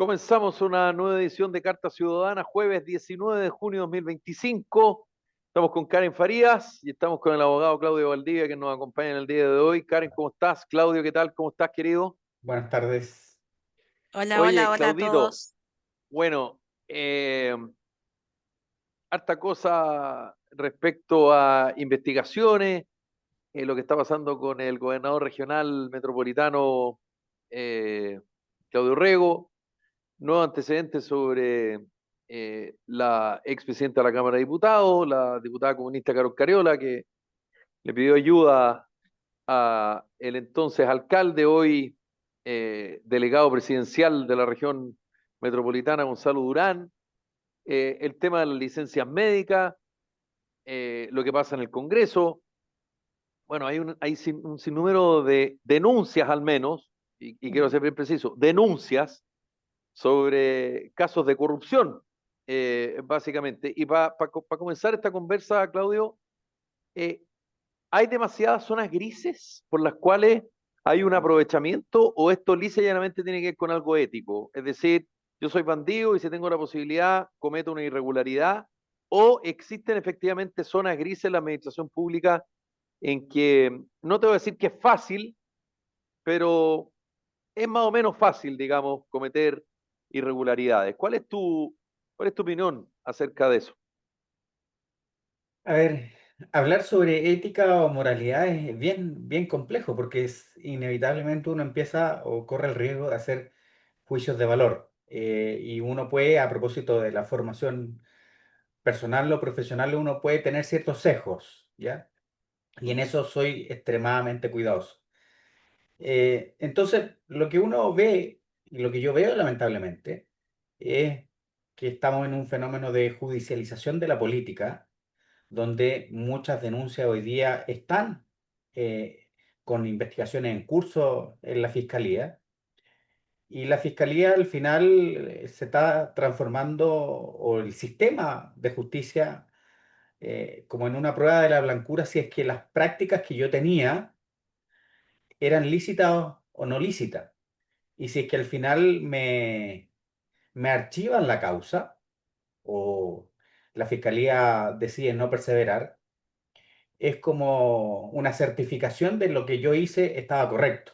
Comenzamos una nueva edición de Carta Ciudadana, jueves 19 de junio de 2025. Estamos con Karen Farías y estamos con el abogado Claudio Valdivia que nos acompaña en el día de hoy. Karen, ¿cómo estás? Claudio, ¿qué tal? ¿Cómo estás, querido? Buenas tardes. Hola, hola, Oye, hola a Claudito, todos. bueno, harta cosa respecto a investigaciones, lo que está pasando con el gobernador regional metropolitano Claudio Rego. Nuevos antecedentes sobre la expresidenta de la Cámara de Diputados, la diputada comunista Carol Cariola, que le pidió ayuda a el entonces alcalde, hoy delegado presidencial de la región metropolitana, Gonzalo Durán. El tema de las licencias médicas, lo que pasa en el Congreso. Bueno, un sinnúmero de denuncias al menos, y quiero ser bien preciso, denuncias sobre casos de corrupción, básicamente. Y para comenzar esta conversa, Claudio, eh, ¿hay demasiadas zonas grises por las cuales hay un aprovechamiento o esto lisa y llanamente tiene que ver con algo ético? Es decir, yo soy bandido y si tengo la posibilidad cometo una irregularidad, o existen efectivamente zonas grises en la administración pública en que, no te voy a decir que es fácil, pero es más o menos fácil, digamos, cometer irregularidades. ¿Cuál es tu opinión acerca de eso? A ver, hablar sobre ética o moralidad es bien complejo porque inevitablemente uno empieza o corre el riesgo de hacer juicios de valor. Y uno puede, a propósito de la formación personal o profesional, uno puede tener ciertos sesgos, ¿ya? Y en eso soy extremadamente cuidadoso. Entonces, lo que uno ve y lo que yo veo lamentablemente es que estamos en un fenómeno de judicialización de la política donde muchas denuncias hoy día están con investigaciones en curso en la fiscalía. Y la fiscalía al final se está transformando, o el sistema de justicia, como en una prueba de la blancura, si es que las prácticas que yo tenía eran lícitas o no lícitas. Y si es que al final me archivan la causa o la fiscalía decide no perseverar, es como una certificación de lo que yo hice estaba correcto.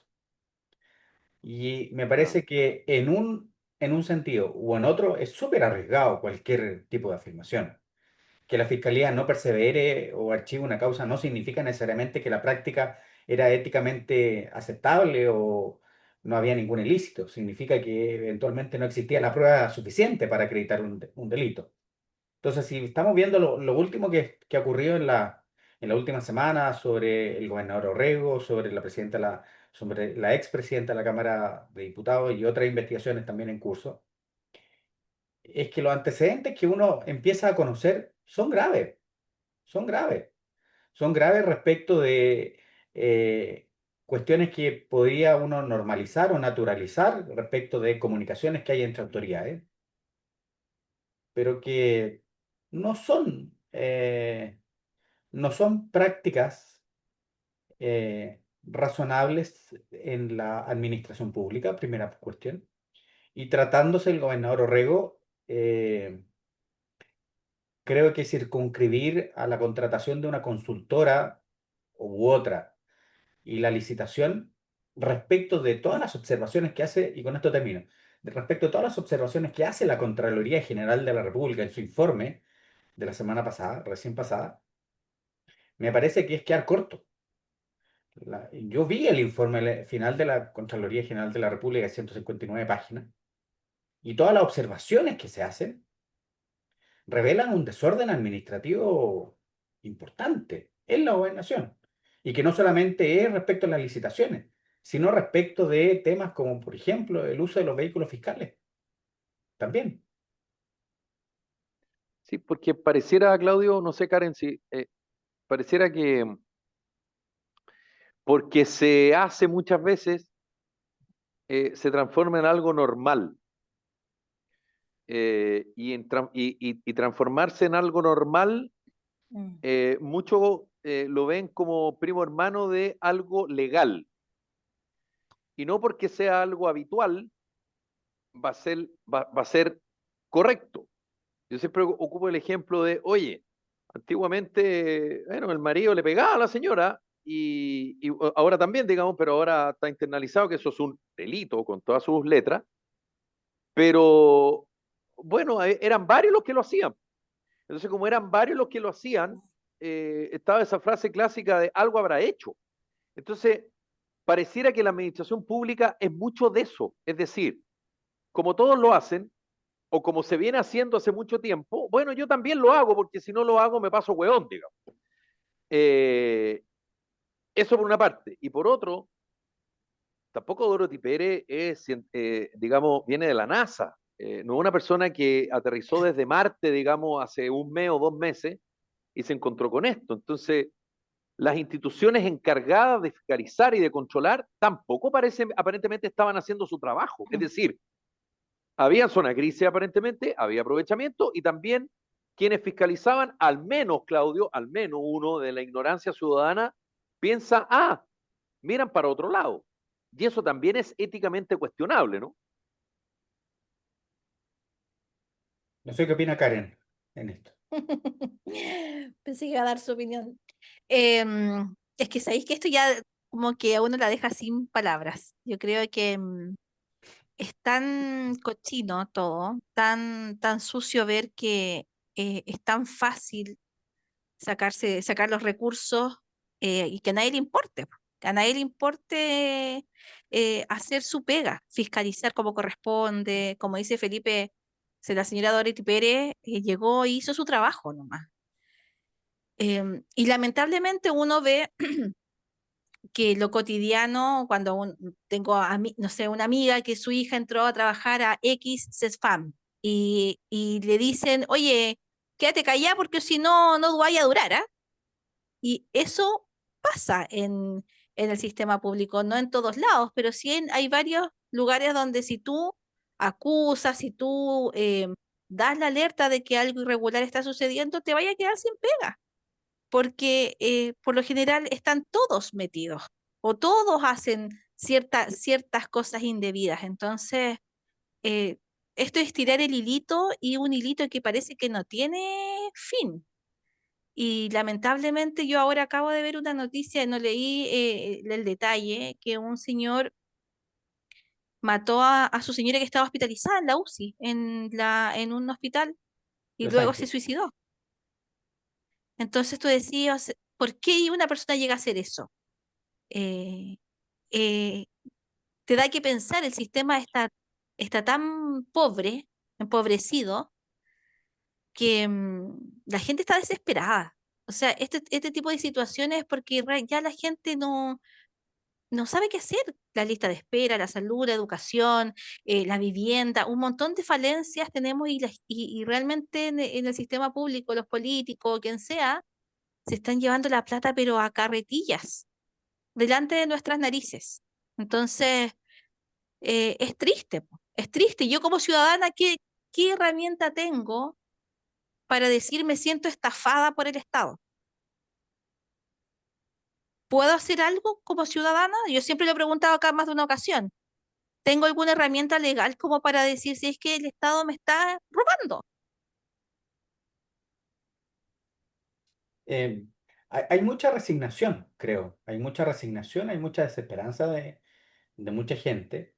Y me Ah, parece que en un sentido u en otro es súper arriesgado cualquier tipo de afirmación. Que la fiscalía no persevere o archive una causa no significa necesariamente que la práctica era éticamente aceptable o no había ningún ilícito. Significa que eventualmente no existía la prueba suficiente para acreditar un delito. Entonces, si estamos viendo lo último que ha ocurrido en la última semana sobre el gobernador Orrego, sobre la expresidenta de la Cámara de Diputados y otras investigaciones también en curso, es que los antecedentes que uno empieza a conocer son graves, son graves. Son graves respecto de cuestiones que podría uno normalizar o naturalizar respecto de comunicaciones que hay entre autoridades, pero que no son, no son prácticas razonables en la administración pública, primera cuestión. Y tratándose el gobernador Orrego, creo que circunscribir a la contratación de una consultora u otra y la licitación respecto de todas las observaciones que hace, y con esto termino, respecto a todas las observaciones que hace la Contraloría General de la República en su informe de la semana pasada, recién pasada, me parece que es quedar corto. Yo vi el informe final de la Contraloría General de la República de 159 páginas y todas las observaciones que se hacen revelan un desorden administrativo importante en la gobernación y que no solamente es respecto a las licitaciones, sino respecto de temas como, por ejemplo, el uso de los vehículos fiscales también. sí, porque pareciera, Claudio, no sé, Karen, si pareciera que porque se hace muchas veces, se transforma en algo normal. Y transformarse en algo normal, Mm. muchos lo ven como primo hermano de algo legal. Y no porque sea algo habitual, va a ser correcto. Yo siempre ocupo el ejemplo de, oye, antiguamente, bueno, el marido le pegaba a la señora y ahora también, digamos, pero ahora está internalizado que eso es un delito con todas sus letras, pero bueno, eran varios los que lo hacían. Entonces, como eran varios los que lo hacían, estaba esa frase clásica de algo habrá hecho. Entonces, pareciera que la administración pública es mucho de eso, es decir, como todos lo hacen, o como se viene haciendo hace mucho tiempo, bueno, yo también lo hago, porque si no lo hago me paso hueón, digamos. Eh, Eso por una parte. Y por otro, tampoco Dorothy Pérez es, digamos, viene de la NASA. No es una persona que aterrizó desde Marte, digamos, hace un mes o 2 meses y se encontró con esto. Entonces, las instituciones encargadas de fiscalizar y de controlar tampoco aparentemente estaban haciendo su trabajo. Es decir, había zona grises aparentemente, había aprovechamiento y también quienes fiscalizaban, al menos Claudio, al menos uno de la ignorancia ciudadana, piensa, miran para otro lado. Y eso también es éticamente cuestionable, ¿no? No sé qué opina Karen en esto. Pensé que iba a dar su opinión. Es que sabéis que esto ya como que a uno la deja sin palabras. Yo creo que es tan cochino todo, tan sucio ver que es tan fácil sacar los recursos y que a nadie le importe. Que a nadie le importe hacer su pega, fiscalizar como corresponde. Como dice Felipe, la señora Dorothy Pérez llegó y hizo su trabajo nomás. Y lamentablemente uno ve que lo cotidiano, cuando tengo no sé, una amiga que su hija entró a trabajar a X CESFAM y le dicen, oye, quédate callada porque si no, no vaya a durar, ¿ah? Y eso pasa en el sistema público, no en todos lados, pero sí hay varios lugares donde si tú acusas, si tú das la alerta de que algo irregular está sucediendo, te vaya a quedar sin pega porque por lo general están todos metidos o todos hacen ciertas cosas indebidas. Entonces, eh, esto es tirar el hilito y un hilito que parece que no tiene fin. Y lamentablemente yo ahora acabo de ver una noticia, no leí el detalle, que un señor mató a su señora que estaba hospitalizada en la UCI, en un hospital, y Los luego se Ángeles. suicidó. Entonces tú decías, ¿por qué una persona llega a hacer eso? eh, eh, Te da que pensar, el sistema está tan pobre, empobrecido, que la gente está desesperada. O sea, este tipo de situaciones es porque ya la gente no sabe qué hacer. La lista de espera, la salud, la educación, la vivienda, un montón de falencias tenemos y realmente en el sistema público, los políticos, quien sea, se están llevando la plata, pero a carretillas, delante de nuestras narices. Entonces, es triste, po, es triste. Yo como ciudadana, ¿qué herramienta tengo para decir me siento estafada por el Estado? ¿Puedo hacer algo como ciudadana? Yo siempre lo he preguntado acá más de una ocasión. ¿Tengo alguna herramienta legal como para decir si es que el Estado me está robando? Eh, hay mucha resignación, creo. Hay mucha resignación, hay mucha desesperanza de mucha gente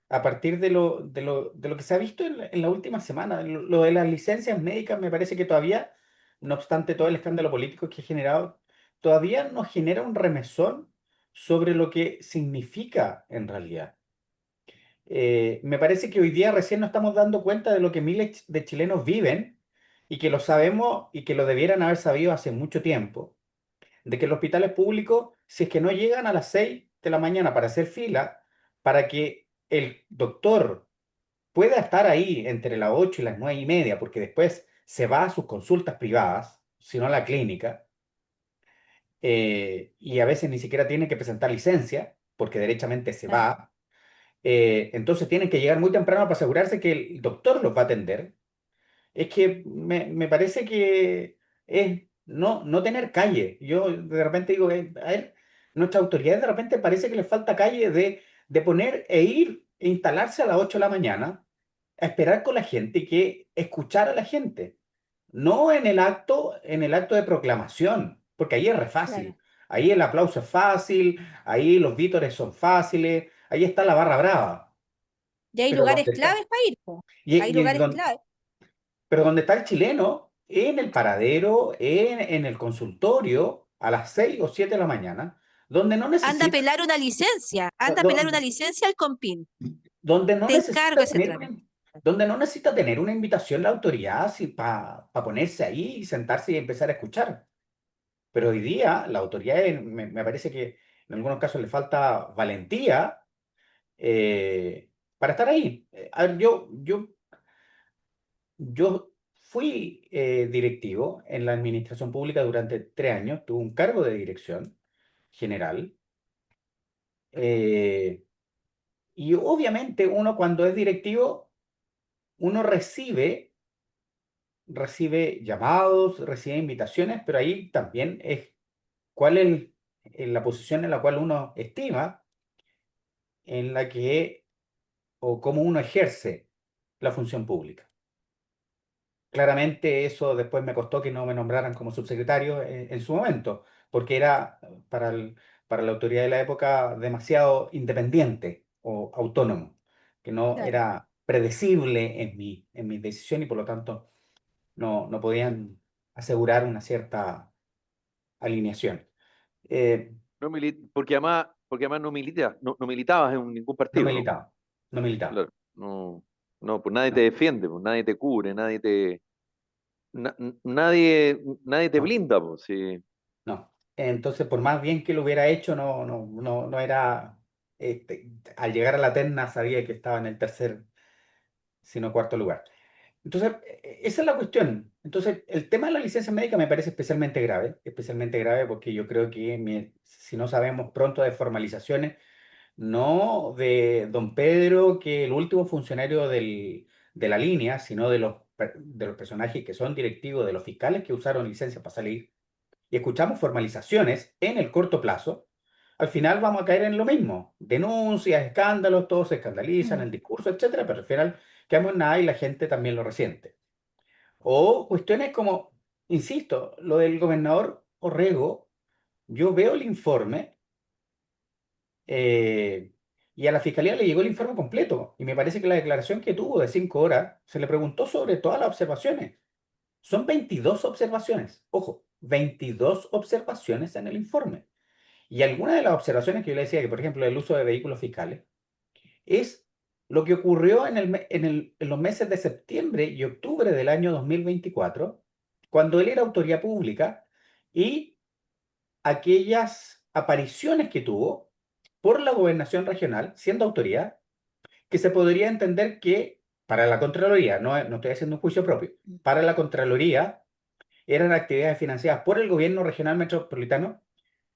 a partir de lo que se ha visto en la última semana. Lo de las licencias médicas me parece que todavía, no obstante todo el escándalo político que ha generado, todavía nos genera un remesón sobre lo que significa en realidad. Me parece que hoy día recién nos estamos dando cuenta de lo que miles de chilenos viven y que lo sabemos y que lo debieran haber sabido hace mucho tiempo, de que los hospitales públicos, si es que no llegan a las 6 de la mañana para hacer fila, para que el doctor pueda estar ahí entre las 8 y las 9:30, porque después se va a sus consultas privadas, sino a la clínica, y a veces ni siquiera tiene que presentar licencia, porque derechamente se Claro. va. Entonces tienen que llegar muy temprano para asegurarse que el doctor los va a atender. Es que me parece que es no tener calle. Yo de repente digo, a ver, nuestra autoridad de repente parece que les falta calle de poner e ir e instalarse a las 8 de la mañana a esperar con la gente, que escuchar a la gente. No en el acto de proclamación, porque ahí es re Claro. fácil. Ahí el aplauso es fácil, ahí los vítores son fáciles, ahí está la barra brava. Y hay Pero lugares donde está, claves para ir, po. y, Hay y lugares don- claves. pero donde está el chileno, en el paradero, en el consultorio, a las 6 o 7 de la mañana, donde no Anda a necesita, pelar una licencia. Anda a pelar una donde, licencia al Compin. donde no Te encargo necesita ese tener trámite. donde no necesita tener una invitación de la autoridad para ponerse ahí y sentarse y empezar a escuchar. Pero hoy día la autoridad me parece que en algunos casos le falta valentía para estar ahí. A ver, yo fui directivo en la administración pública durante 3 años, tuve un cargo de dirección general. eh, y obviamente uno cuando es directivo, uno recibe llamados, recibe invitaciones, pero ahí también es cuál es la posición en la cual uno estima en la que o cómo uno ejerce la función pública. Claramente eso después me costó que no me nombraran como subsecretario en su momento, porque era para, para la autoridad de la época demasiado independiente o autónomo, que no Claro. era predecible en mi decisión y por lo tanto no podían asegurar una cierta alineación. Eh, Porque además no militabas en ningún no partido, ¿no? militaba, no militaba. Claro, no, no, pues nadie te No, defiende, pues nadie te cubre, nadie te no. blinda, pues sí. No. Entonces, por más bien que lo hubiera hecho, no era. Al llegar a la terna sabía que estaba en el tercer, sino cuarto lugar. Entonces, esa es la cuestión. Entonces, el tema de la licencia médica me parece especialmente grave porque yo creo que si no sabemos pronto de formalizaciones, no de don Pedro, que el último funcionario de la línea, sino de los personajes que son directivos, de los fiscales que usaron licencia para salir y escuchamos formalizaciones en el corto plazo, al final vamos a caer en lo mismo. Denuncias, escándalos, todos se escandalizan, Mm. el discurso, etcétera, pero al final quedamos en nada y la gente también lo resiente. O cuestiones como, insisto, lo del gobernador Orrego, yo veo el informe eh, y a la fiscalía le llegó el informe completo y me parece que la declaración que tuvo de 5 horas se le preguntó sobre todas las observaciones. Son 22 observaciones, ojo, 22 observaciones en el informe. Y alguna de las observaciones que yo le decía, que por ejemplo el uso de vehículos fiscales, es lo que ocurrió en los meses de septiembre y octubre del año 2024, cuando él era autoridad pública y aquellas apariciones que tuvo por la gobernación regional, siendo autoridad, que se podría entender que para la Contraloría, no estoy haciendo un juicio propio, para la Contraloría eran actividades financiadas por el gobierno regional metropolitano,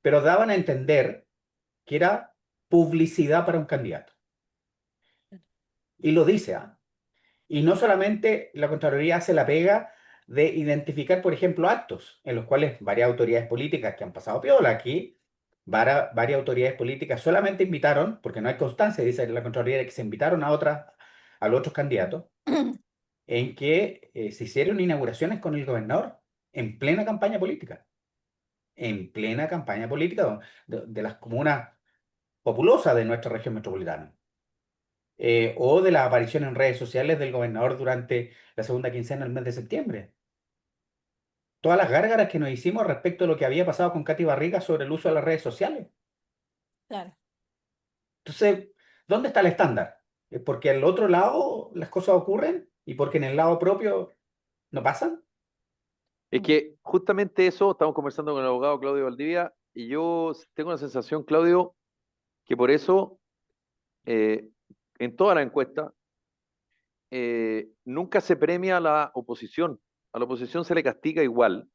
pero daban a entender que era publicidad para un candidato. Y lo dice, ¿ah? Y no solamente la Contraloría hace la pega de identificar, por ejemplo, actos en los cuales varias autoridades políticas que han pasado piola aquí, varias autoridades políticas solamente invitaron, porque no hay constancia, dice la Contraloría, de que se invitaron a los otros candidatos, en que se hicieron inauguraciones con el gobernador en plena campaña política. En plena campaña política de las comunas populosas de nuestra región metropolitana. O de la aparición en redes sociales del gobernador durante la segunda quincena del mes de septiembre. Todas las gárgaras que nos hicimos respecto a lo que había pasado con Katy Barriga sobre el uso de las redes sociales. Claro. Entonces, ¿dónde está el estándar? ¿Es porque al otro lado las cosas ocurren y porque en el lado propio no pasan? Es Mm. que justamente eso, estamos conversando con el abogado Claudio Valdivia, y yo tengo la sensación, Claudio, que por eso eh, en toda la encuesta nunca se premia a la oposición se le castiga igual.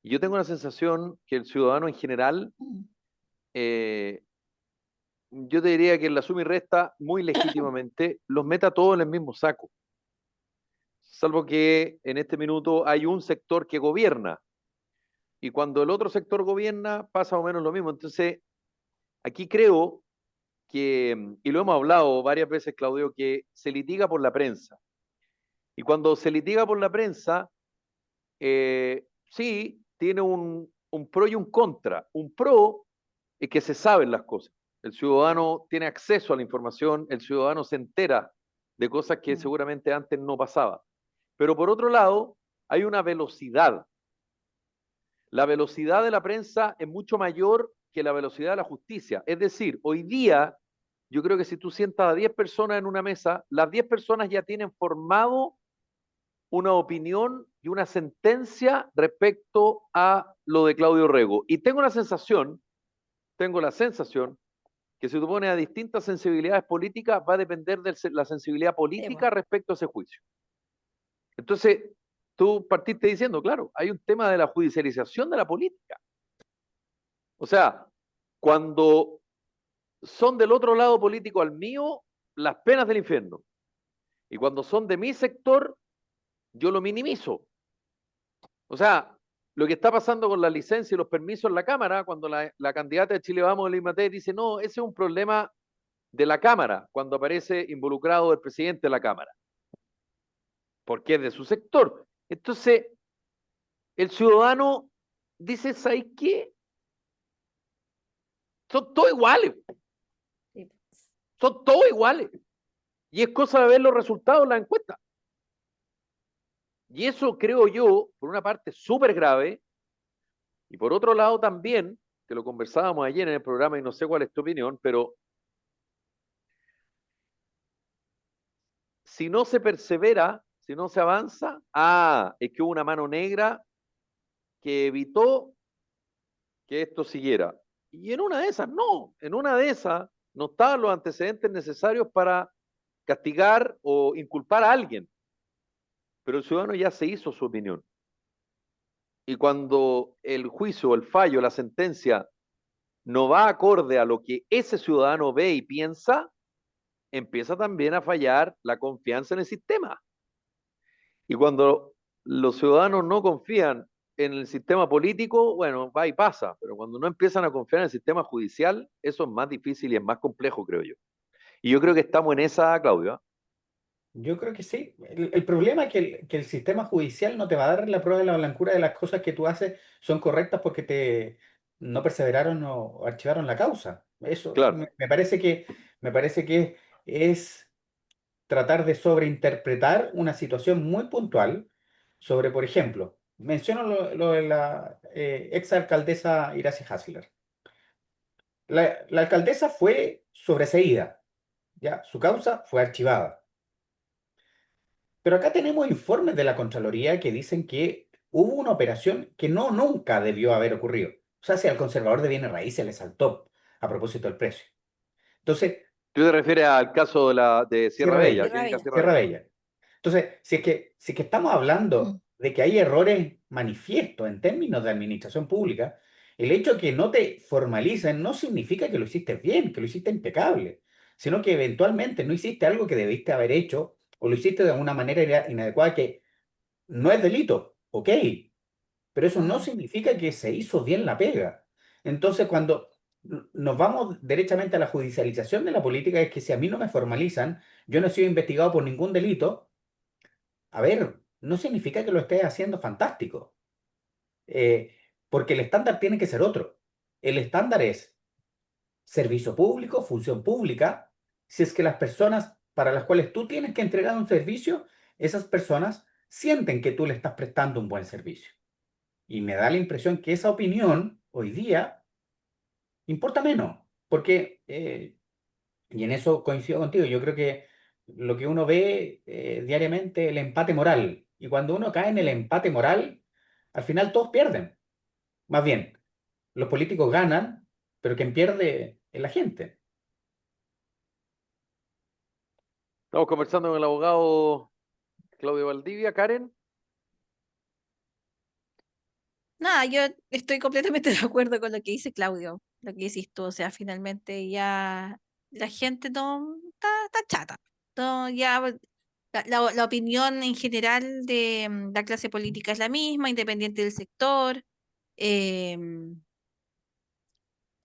Y yo tengo la sensación que el ciudadano en general, Mm. eh, yo te diría que en la suma y resta, muy legítimamente, los meta a todos en el mismo saco. Salvo que en este minuto hay un sector que gobierna, y cuando el otro sector gobierna pasa más o menos lo mismo. Entonces, aquí creo que, y lo hemos hablado varias veces, Claudio, que se litiga por la prensa. Y cuando se litiga por la prensa, sí, tiene un pro y un contra. Un pro es que se saben las cosas. El ciudadano tiene acceso a la información, el ciudadano se entera de cosas que seguramente antes no pasaba. Pero por otro lado, hay una velocidad. La velocidad de la prensa es mucho mayor que la velocidad de la justicia. Es decir, hoy día, yo creo que si tú sientas a 10 personas en una mesa, las 10 personas ya tienen formado una opinión y una sentencia respecto a lo de Claudio Rego. Y tengo la sensación que si tú pones a distintas sensibilidades políticas, va a depender de la sensibilidad política respecto a ese juicio. Entonces, tú partiste diciendo, claro, hay un tema de la judicialización de la política. O sea, cuando son del otro lado político al mío, las penas del infierno. Y cuando son de mi sector, yo lo minimizo. O sea, lo que está pasando con la licencia y los permisos en la Cámara, cuando la candidata de Chile Vamos, Elise Matei, dice, no, ese es un problema de la Cámara, cuando aparece involucrado el presidente de la Cámara, porque es de su sector. Entonces, el ciudadano dice, ¿sabes qué? Son todos iguales. Son todos iguales. Y es cosa de ver los resultados de la encuesta. Y eso creo yo, por una parte, súper grave, y por otro lado también, que lo conversábamos ayer en el programa y no sé cuál es tu opinión, pero si no se persevera, si no se avanza, es que hubo una mano negra que evitó que esto siguiera. Y en una de esas, no, en una de esas no estaban los antecedentes necesarios para castigar o inculpar a alguien, pero el ciudadano ya se hizo su opinión. Y cuando el juicio, el fallo, la sentencia no va acorde a lo que ese ciudadano ve y piensa, empieza también a fallar la confianza en el sistema. Y cuando los ciudadanos no confían en el sistema político, bueno, va y pasa, pero cuando no empiezan a confiar en el sistema judicial, eso es más difícil y es más complejo, creo yo. Y yo creo que estamos en esa, Claudio. ¿Ah? Yo creo que sí. El problema es que el sistema judicial no te va a dar la prueba de la blancura de las cosas que tú haces son correctas porque no perseveraron o archivaron la causa. Eso Claro. me parece que es tratar de sobreinterpretar una situación muy puntual sobre, por ejemplo, menciono lo de la ex alcaldesa Iracy Hasler. La alcaldesa fue sobreseída, ¿ya? Su causa fue archivada. Pero acá tenemos informes de la Contraloría que dicen que hubo una operación que nunca debió haber ocurrido. O sea, si al conservador de bienes raíces le saltó a propósito del precio. Entonces, ¿Tú te refieres al caso de Sierra Sierra Bella, Bella, Sierra Clínica Bella. Sierra Sierra Bella? Bella. Entonces, si es que estamos hablando de que hay errores manifiestos en términos de administración pública, el hecho de que no te formalicen no significa que lo hiciste bien, que lo hiciste impecable, sino que eventualmente no hiciste algo que debiste haber hecho o lo hiciste de una manera inadecuada que no es delito, ok, pero eso no significa que se hizo bien la pega. Entonces, cuando nos vamos derechamente a la judicialización de la política, es que si a mí no me formalizan, yo no he sido investigado por ningún delito, a ver, no significa que lo estés haciendo fantástico, eh, porque el estándar tiene que ser otro. El estándar es servicio público, función pública, si es que las personas para las cuales tú tienes que entregar un servicio, esas personas sienten que tú le estás prestando un buen servicio. Y me da la impresión que esa opinión hoy día importa menos, porque, y en eso coincido contigo, yo creo que lo que uno ve diariamente el empate moral, y cuando uno cae en el empate moral, al final todos pierden. Más bien, los políticos ganan, pero quien pierde es la gente. Estamos conversando con el abogado Claudio Valdivia. Karen. Nada, yo estoy completamente de acuerdo con lo que dice Claudio, lo que dices tú, o sea, finalmente ya la gente no está chata. No, ya la opinión en general de la clase política es la misma, independiente del sector. em,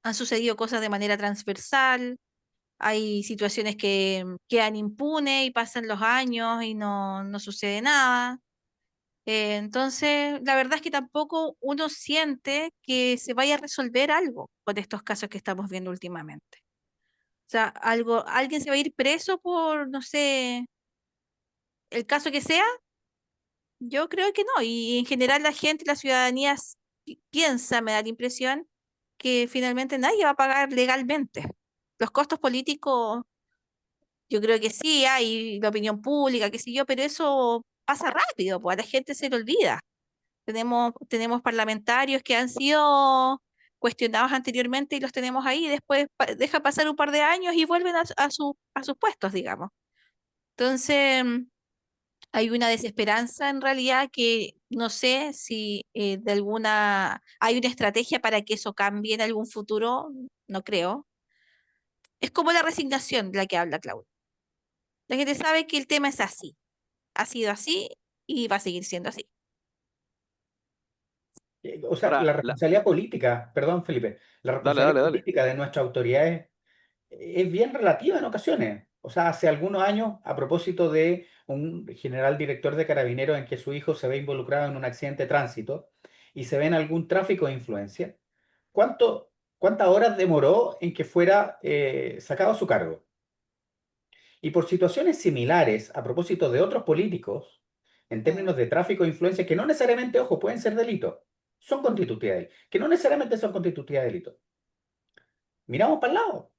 Han sucedido cosas de manera transversal. hay situaciones que quedan impunes y pasan los años y no sucede nada. Entonces, la verdad es que tampoco uno siente que se vaya a resolver algo con estos casos que estamos viendo últimamente. O sea, alguien se va a ir preso por, no sé, el caso que sea. Yo creo que no. Y en general la gente, la ciudadanía piensa, me da la impresión, que finalmente nadie va a pagar legalmente. Los costos políticos, yo creo que sí, hay la opinión pública, qué sé yo, pero eso pasa rápido, pues a la gente se le olvida. Tenemos parlamentarios que han sido cuestionados anteriormente y los tenemos ahí, y después deja pasar un par de años y vuelven a sus puestos, digamos. Entonces, hay una desesperanza en realidad que no sé si hay una estrategia para que eso cambie en algún futuro, no creo. Es como la resignación de la que habla Claudia. La gente sabe que el tema es así, ha sido así y va a seguir siendo así. O sea, Ahora, la responsabilidad política, perdón, Felipe, la dale, responsabilidad dale, dale. política de nuestras autoridades es bien relativa en ocasiones. O sea, hace algunos años, a propósito de un general director de Carabineros en que su hijo se ve involucrado en un accidente de tránsito y se ve en algún tráfico de influencia, ¿cuántas horas demoró en que fuera sacado a su cargo? Y por situaciones similares, a propósito de otros políticos, en Mm. términos de tráfico de influencia, que no necesariamente, ojo, pueden ser delitos, son constitutivas de delito, que no necesariamente son constitutivas de delito. Miramos para el lado.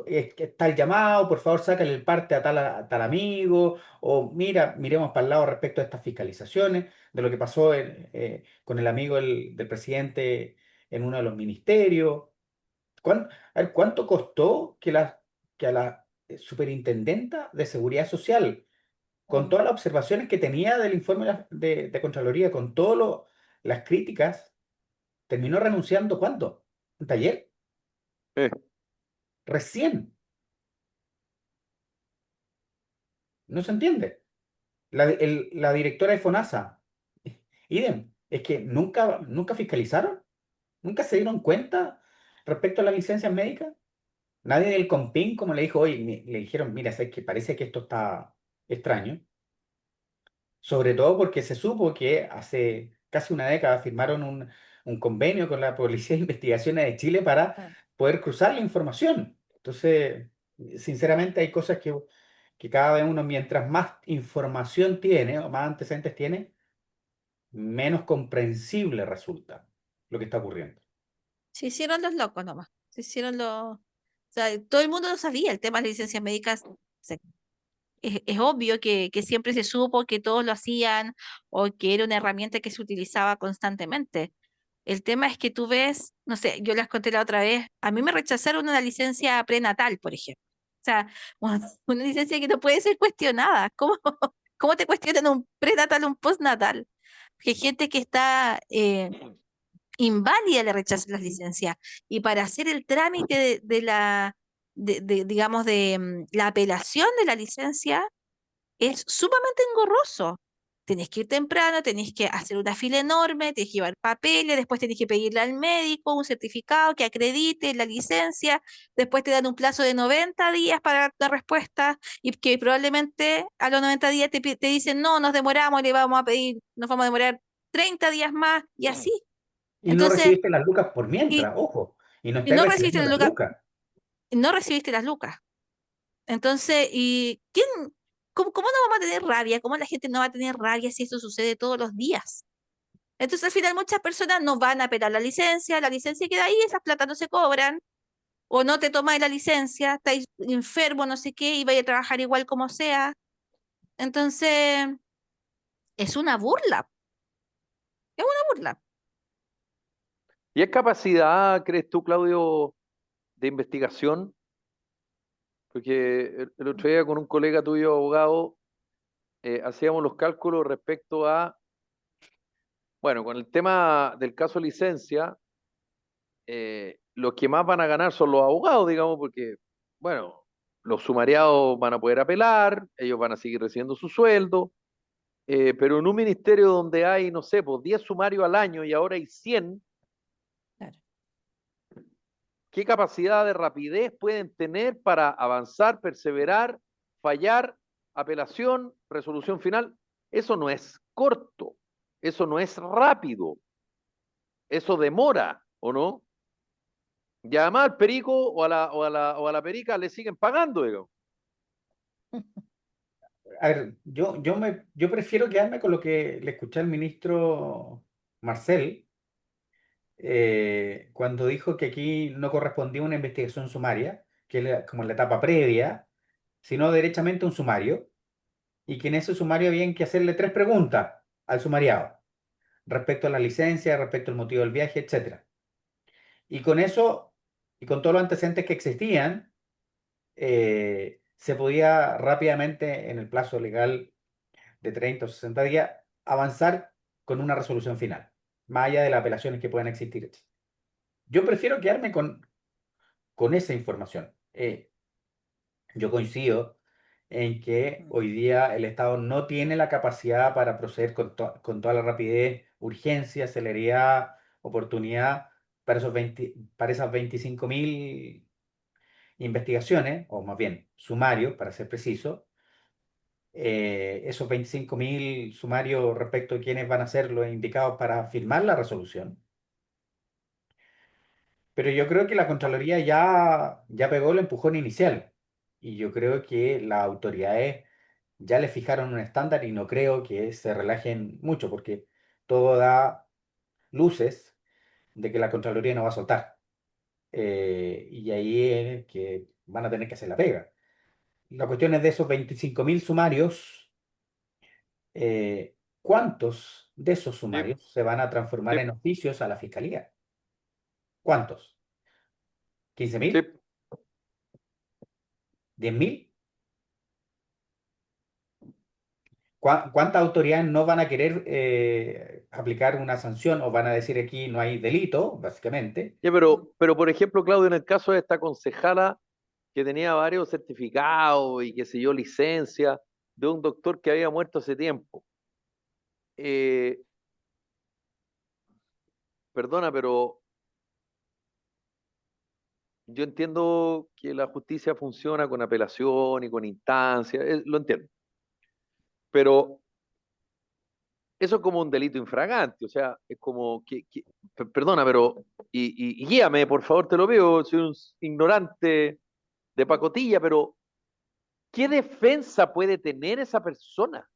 Es que está el llamado, por favor, sácale el parte a tal amigo, o mira, miremos para el lado respecto a estas fiscalizaciones, de lo que pasó con el amigo del presidente en uno de los ministerios. A ver, ¿cuánto costó que a la superintendenta de Seguridad Social, con Mm. todas las observaciones que tenía del informe de Contraloría, con todas las críticas, terminó renunciando? ¿Cuánto? ¿Un taller? Eh, Recién. No se entiende. La directora de FONASA, idem, es que nunca fiscalizaron, nunca se dieron cuenta respecto a las licencias médicas. Nadie del COMPIN, como le dijo hoy, le dijeron, mira, sabes que parece que esto está extraño. Sobre todo porque se supo que hace casi una década firmaron un convenio con la Policía de Investigaciones de Chile para Ah. poder cruzar la información. Entonces, sinceramente hay cosas que cada vez uno, mientras más información tiene o más antecedentes tiene, menos comprensible resulta lo que está ocurriendo. Se hicieron los locos nomás. Se hicieron los. O sea, todo el mundo lo sabía, el tema de las licencias médicas. Es obvio que siempre se supo que todos lo hacían o que era una herramienta que se utilizaba constantemente. El tema es que tú ves, no sé, yo les conté la otra vez, a mí me rechazaron una licencia prenatal, por ejemplo. O sea, una licencia que no puede ser cuestionada. ¿Cómo te cuestionan un prenatal o un postnatal? Porque hay gente que está inválida, le rechazan las licencias. Y para hacer el trámite digamos, la apelación de la licencia, es sumamente engorroso. Tenés que ir temprano, tenés que hacer una fila enorme, tenés que llevar papeles, después tenés que pedirle al médico un certificado que acredite la licencia, después te dan un plazo de 90 días para dar la respuesta y que probablemente a los 90 días te dicen, no, nos demoramos, le vamos a pedir, nos vamos a demorar 30 días más y así. Y no Entonces, recibiste las lucas por y, mientras, ojo, y no y estás no recibiste recibiendo las las lucas, lucas. no recibiste las lucas. Entonces, cómo no vamos a tener rabia? ¿Cómo la gente no va a tener rabia si eso sucede todos los días? Entonces, al final, muchas personas no van a apelar la licencia queda ahí, esas platas no se cobran, o no te tomáis la licencia, estáis enfermo, no sé qué, y vais a trabajar igual como sea. Entonces, es una burla, es una burla. ¿Y es capacidad, crees tú, Claudio, de investigación? Porque el otro día con un colega tuyo, abogado, hacíamos los cálculos respecto a, bueno, con el tema del caso licencia, los que más van a ganar son los abogados, digamos, porque, bueno, los sumariados van a poder apelar, ellos van a seguir recibiendo su sueldo, pero en un ministerio donde hay, no sé, pues 10 sumarios al año y ahora hay 100, Claro. ¿Qué capacidad de rapidez pueden tener para avanzar, perseverar, fallar, apelación, resolución final? Eso no es corto, eso no es rápido, eso demora, ¿o no? Y además al perico o a la perica le siguen pagando, digamos. A ver, yo prefiero quedarme con lo que le escuché al ministro Marcel cuando dijo que aquí no correspondía una investigación sumaria, que era como la etapa previa, sino derechamente un sumario, y que en ese sumario habían que hacerle 3 preguntas al sumariado, respecto a la licencia, respecto al motivo del viaje, etcétera. Y con eso, y con todos los antecedentes que existían, se podía rápidamente, en el plazo legal de 30 o 60 días, avanzar con una resolución final, más allá de las apelaciones que puedan existir. Yo prefiero quedarme con esa información. Yo coincido en que Mm. hoy día el Estado no tiene la capacidad para proceder con toda la rapidez, urgencia, celeridad, oportunidad para esas 25.000 investigaciones, o más bien sumarios, para ser preciso. Esos 25.000 sumarios respecto a quiénes van a ser los indicados para firmar la resolución. Pero yo creo que la Contraloría ya pegó el empujón inicial. Y yo creo que las autoridades ya le fijaron un estándar y no creo que se relajen mucho, porque todo da luces de que la Contraloría no va a soltar. Y ahí es que van a tener que hacer la pega. La cuestión es de esos 25.000 sumarios, ¿cuántos de esos Sí, sumarios se van a transformar sí, en oficios a la Fiscalía? ¿Cuántos? ¿15.000? sí. ¿10.000? ¿Cuántas autoridades no van a querer aplicar una sanción o van a decir aquí no hay delito, básicamente? Ya, pero por ejemplo, Claudio, en el caso de esta concejala que tenía varios certificados y qué sé yo, licencia de un doctor que había muerto hace tiempo. Eh, Perdona, pero yo entiendo que la justicia funciona con apelación y con instancia, lo entiendo, pero eso es como un delito infragante, o sea, es como perdona, pero, y guíame, por favor, te lo veo, soy un ignorante de pacotilla, pero ¿qué defensa puede tener esa persona?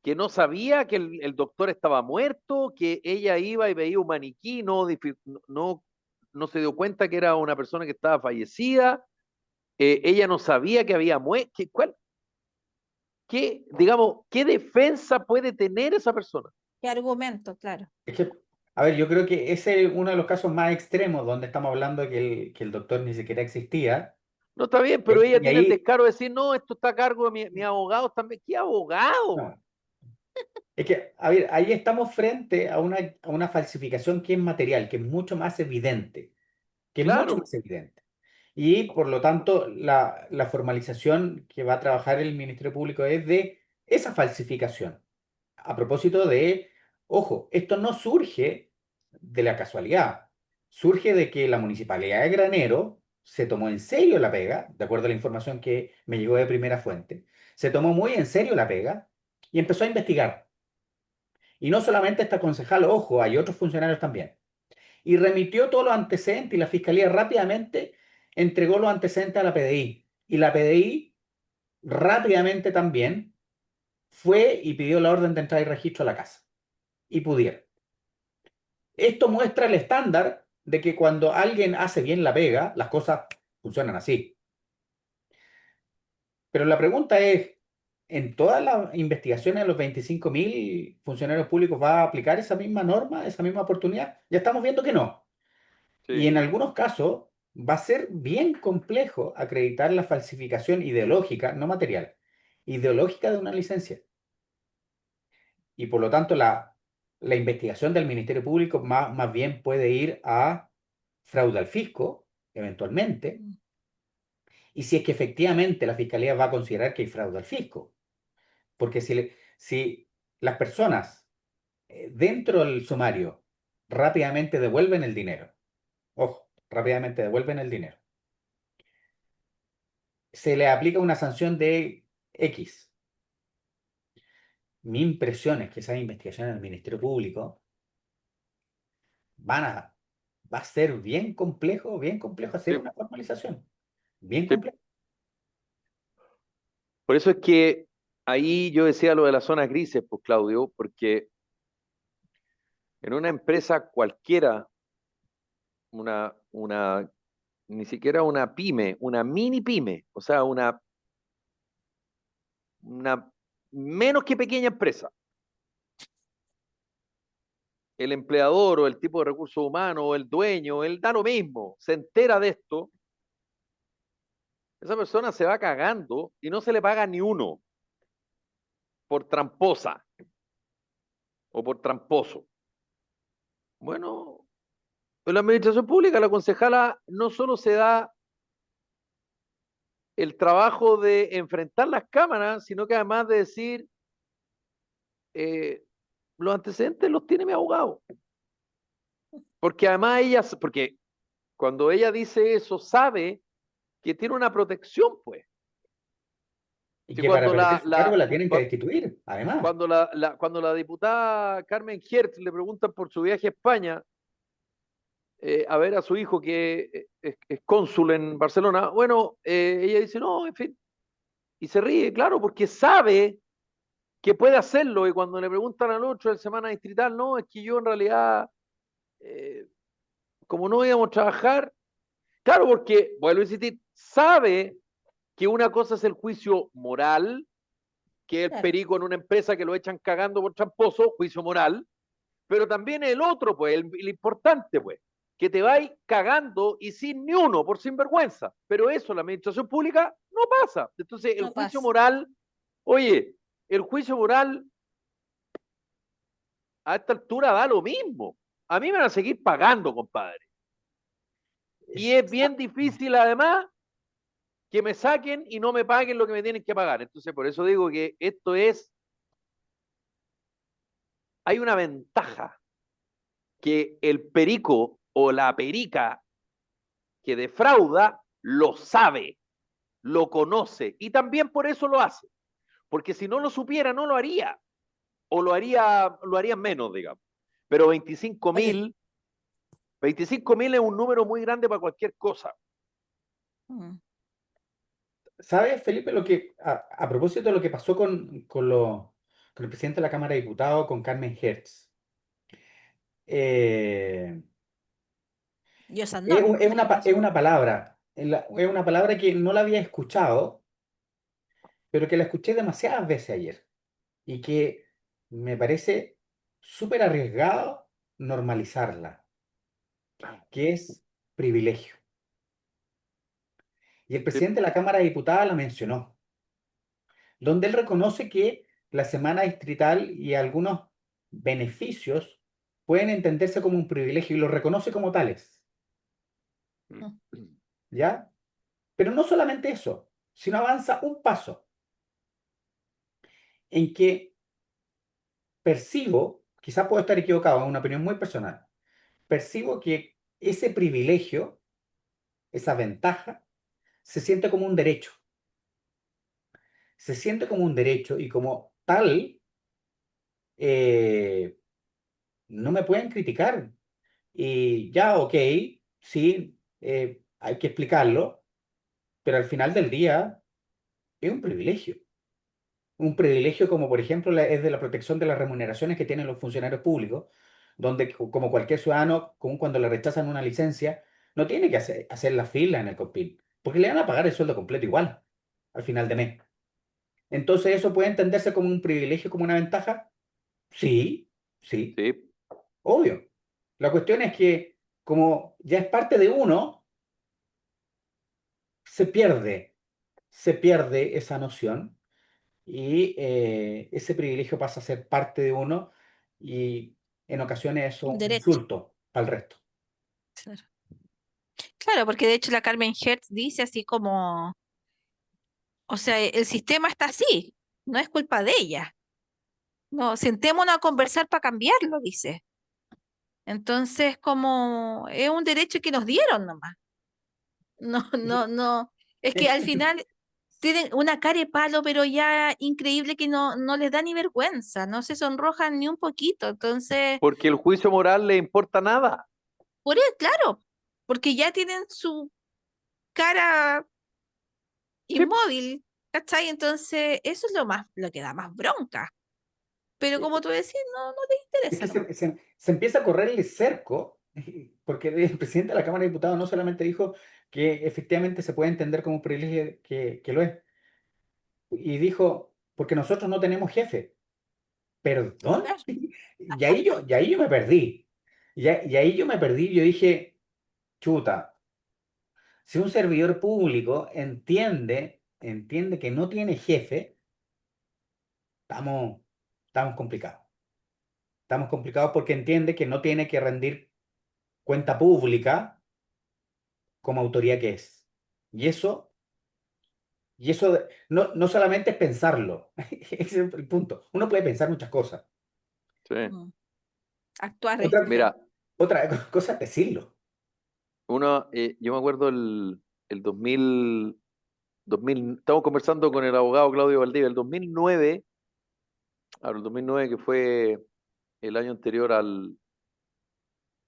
Que no sabía que el doctor estaba muerto, que ella iba y veía un maniquí, no se dio cuenta que era una persona que estaba fallecida, ella no sabía que había muerto. Digamos, qué defensa puede tener esa persona? ¿Qué argumento? Claro. Es que, a ver, yo creo que ese es uno de los casos más extremos donde estamos hablando de que el doctor ni siquiera existía. No está bien, pero ella Y tiene el ahí, descaro de decir, no, esto está a cargo de mi abogado también. ¿Qué abogado? no, es que, a ver, ahí estamos frente a una falsificación que es material, que es mucho más evidente, que es mucho Claro, más evidente. Y por lo tanto, la formalización que va a trabajar el Ministerio Público es de esa falsificación. A propósito de, ojo, esto no surge de la casualidad, surge de que la Municipalidad de Granero se tomó en serio la pega, de acuerdo a la información que me llegó de primera fuente, se tomó muy en serio la pega y empezó a investigar. Y no solamente esta concejal, ojo, hay otros funcionarios también. Y remitió todos los antecedentes y la Fiscalía rápidamente entregó los antecedentes a la PDI. Y la PDI rápidamente también fue y pidió la orden de entrada y registro a la casa. Y pudieron. Esto muestra el estándar de que cuando alguien hace bien la pega, las cosas funcionan así. Pero la pregunta es, ¿en todas las investigaciones de los 25.000 funcionarios públicos va a aplicar esa misma norma, esa misma oportunidad? Ya estamos viendo que no. Y sí. en algunos casos va a ser bien complejo acreditar la falsificación ideológica, no material, ideológica de una licencia. Y por lo tanto, la investigación del Ministerio Público más bien puede ir a fraude al fisco, eventualmente, Mm. y si es que efectivamente la Fiscalía va a considerar que hay fraude al fisco. Porque si las personas dentro del sumario rápidamente devuelven el dinero, ojo, rápidamente devuelven el dinero. Se le aplica una sanción de X. Mi impresión es que esas investigaciones del Ministerio Público van a, va a ser bien complejo hacer Sí, una formalización. Bien sí. complejo. Por eso es que ahí yo decía lo de las zonas grises, pues Claudio, porque en una empresa cualquiera, ni siquiera una pyme, una mini pyme, o sea, una menos que pequeña empresa, el empleador o el tipo de recursos humanos o el dueño, él da lo mismo, se entera de esto, esa persona se va cagando y no se le paga ni uno por tramposa o por tramposo. Bueno, en la administración pública la concejala no solo se da el trabajo de enfrentar las cámaras, sino que además de decir, eh, los antecedentes los tiene mi abogado. Porque además porque cuando ella dice eso, sabe que tiene una protección, pues. Y Que que para cuando perder su cargo la tienen que destituir, además. cuando la diputada Carmen Hertz le preguntan por su viaje a España, a ver a su hijo que es cónsul en Barcelona, bueno, ella dice, no, en fin, y se ríe, claro, porque sabe que puede hacerlo, y cuando le preguntan al otro de semana distrital, no, es que yo en realidad, eh, como no íbamos a trabajar, claro, porque, vuelvo a insistir, sabe que una cosa es el juicio moral, que es el Claro, perico en una empresa que lo echan cagando por tramposo, juicio moral, pero también el otro, pues, el importante, pues, que te vais cagando y sin ni uno, por sinvergüenza. Pero eso, la administración pública no pasa. Entonces, el no juicio pasa. moral, oye, el juicio moral a esta altura da lo mismo. A mí me van a seguir pagando, compadre. Y es bien difícil, además, que me saquen y no me paguen lo que me tienen que pagar. Entonces, por eso digo que esto es, hay una ventaja que el perico o la perica que defrauda lo sabe, lo conoce y también por eso lo hace. Porque si no lo supiera, no lo haría. O lo haría menos, digamos. Pero Oye, 25.000 es un número muy grande para cualquier cosa. mm, ¿Sabes, Felipe, a propósito de lo que pasó con el presidente de la Cámara de Diputados, con Carmen Hertz? eh, yo es, Sandón, es ¿qué pasó? es una palabra, es una palabra que no la había escuchado, pero que la escuché demasiadas veces ayer y que me parece súper arriesgado normalizarla, que es privilegio. Y el Sí, presidente de la Cámara de Diputados la mencionó, donde él reconoce que la semana distrital y algunos beneficios pueden entenderse como un privilegio y los reconoce como tales, Mm, ¿ya? Pero no solamente eso, sino avanza un paso en que percibo, quizás puedo estar equivocado, es una opinión muy personal, percibo que ese privilegio, esa ventaja, se siente como un derecho, se siente como un derecho y como tal, eh, no me pueden criticar. Y ya, ok, sí, hay que explicarlo, pero al final del día es un privilegio. Un privilegio como por ejemplo es de la protección de las remuneraciones que tienen los funcionarios públicos, donde como cualquier ciudadano, como cuando le rechazan una licencia, no tiene que hacer la fila en el COPIN, porque le van a pagar el sueldo completo igual al final de mes. Entonces, ¿eso puede entenderse como un privilegio, como una ventaja? Sí, sí, sí. obvio. La cuestión es que como ya es parte de uno, se pierde, se pierde esa noción y ese privilegio pasa a ser parte de uno y en ocasiones es un un derecho. insulto para el resto. Claro. Claro, porque de hecho la Carmen Hertz dice así como, o sea, el sistema está así, no es culpa de ella. No, sentémonos a conversar para cambiarlo, dice. Entonces, como es un derecho que nos dieron nomás. No, no, no. Es que Es- al final tienen una cara de palo, pero ya increíble que no les da ni vergüenza, no se sonrojan ni un poquito. Entonces, Porque el juicio moral le importa nada. por eso, claro, porque ya tienen su cara Sí, inmóvil, ¿cachai? Entonces, eso es lo que da más bronca. Pero como tú decís, no les es interesa que nomás. se empieza a correr el cerco, porque el presidente de la Cámara de Diputados no solamente dijo que efectivamente se puede entender como un privilegio que lo es, y dijo, porque nosotros no tenemos jefe. ¿Perdón? Claro, Y ahí yo me perdí. Y ahí yo me perdí. Yo dije, chuta, si un servidor público entiende que no tiene jefe, estamos, estamos complicados. Estamos complicados porque entiende que no tiene que rendir cuenta pública como autoridad que es. Y eso, y eso no solamente es pensarlo, ese es el punto. Uno puede pensar muchas cosas. sí. mm, actuar es Otra, diferente. Mira, otra cosa es decirlo. yo me acuerdo el 2000, estamos conversando con el abogado Claudio Valdivia, el 2009, ahora el 2009 que fue el año anterior al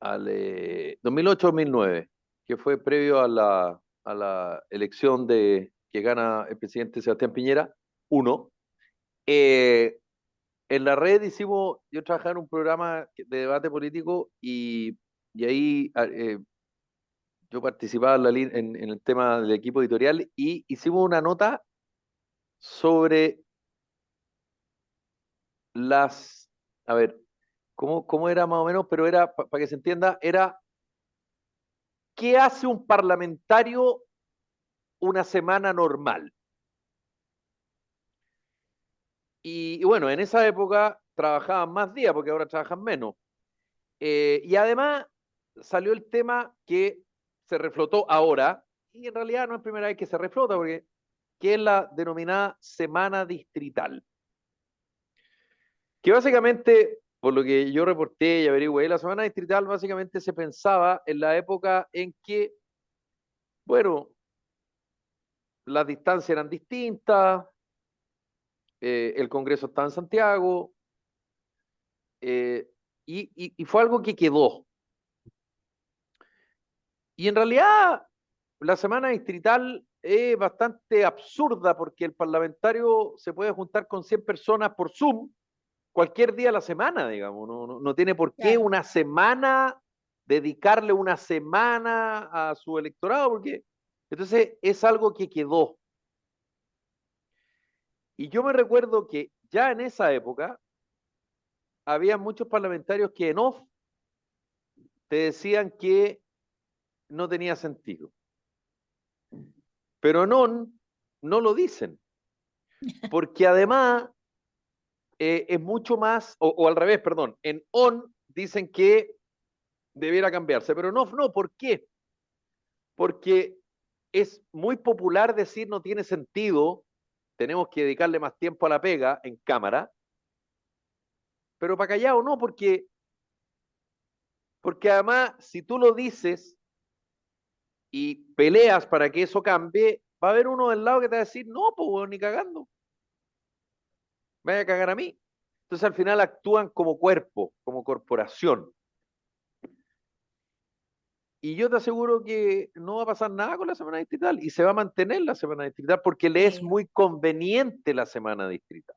2008-2009, que fue previo a la elección que gana el presidente Sebastián Piñera, uno. Eh, en la red yo trabajaba en un programa de debate político y ahí yo participaba en el tema del equipo editorial y hicimos una nota sobre las, a ver, cómo era más o menos, pero era, para que se entienda, era ¿qué hace un parlamentario una semana normal? Y bueno, en esa época trabajaban más días porque ahora trabajan menos. Y además salió el tema que se reflotó ahora, y en realidad no es primera vez que se reflota, porque que es la denominada semana distrital, que básicamente, por lo que yo reporté y averigüé, la semana distrital básicamente se pensaba en la época en que, bueno, las distancias eran distintas, el Congreso estaba en Santiago, eh, y fue algo que quedó. Y en realidad, la semana distrital es bastante absurda porque el parlamentario se puede juntar con 100 personas por Zoom cualquier día de la semana, digamos. No tiene por qué Claro. una semana, dedicarle una semana a su electorado, porque entonces es algo que quedó. Y yo me recuerdo que ya en esa época había muchos parlamentarios que en off te decían que no tenía sentido, pero no lo dicen, porque además es mucho más, o al revés, perdón, en on dicen que debiera cambiarse, pero no, ¿por qué? Porque es muy popular decir no tiene sentido, tenemos que dedicarle más tiempo a la pega en cámara, pero para callado no, porque además si tú lo dices y peleas para que eso cambie, va a haber uno del lado que te va a decir, no, pues ni cagando, vaya a cagar a mí. Entonces al final actúan como cuerpo, como corporación. Y yo te aseguro que no va a pasar nada con la semana distrital y se va a mantener la semana distrital porque le es Sí. muy conveniente la semana distrital.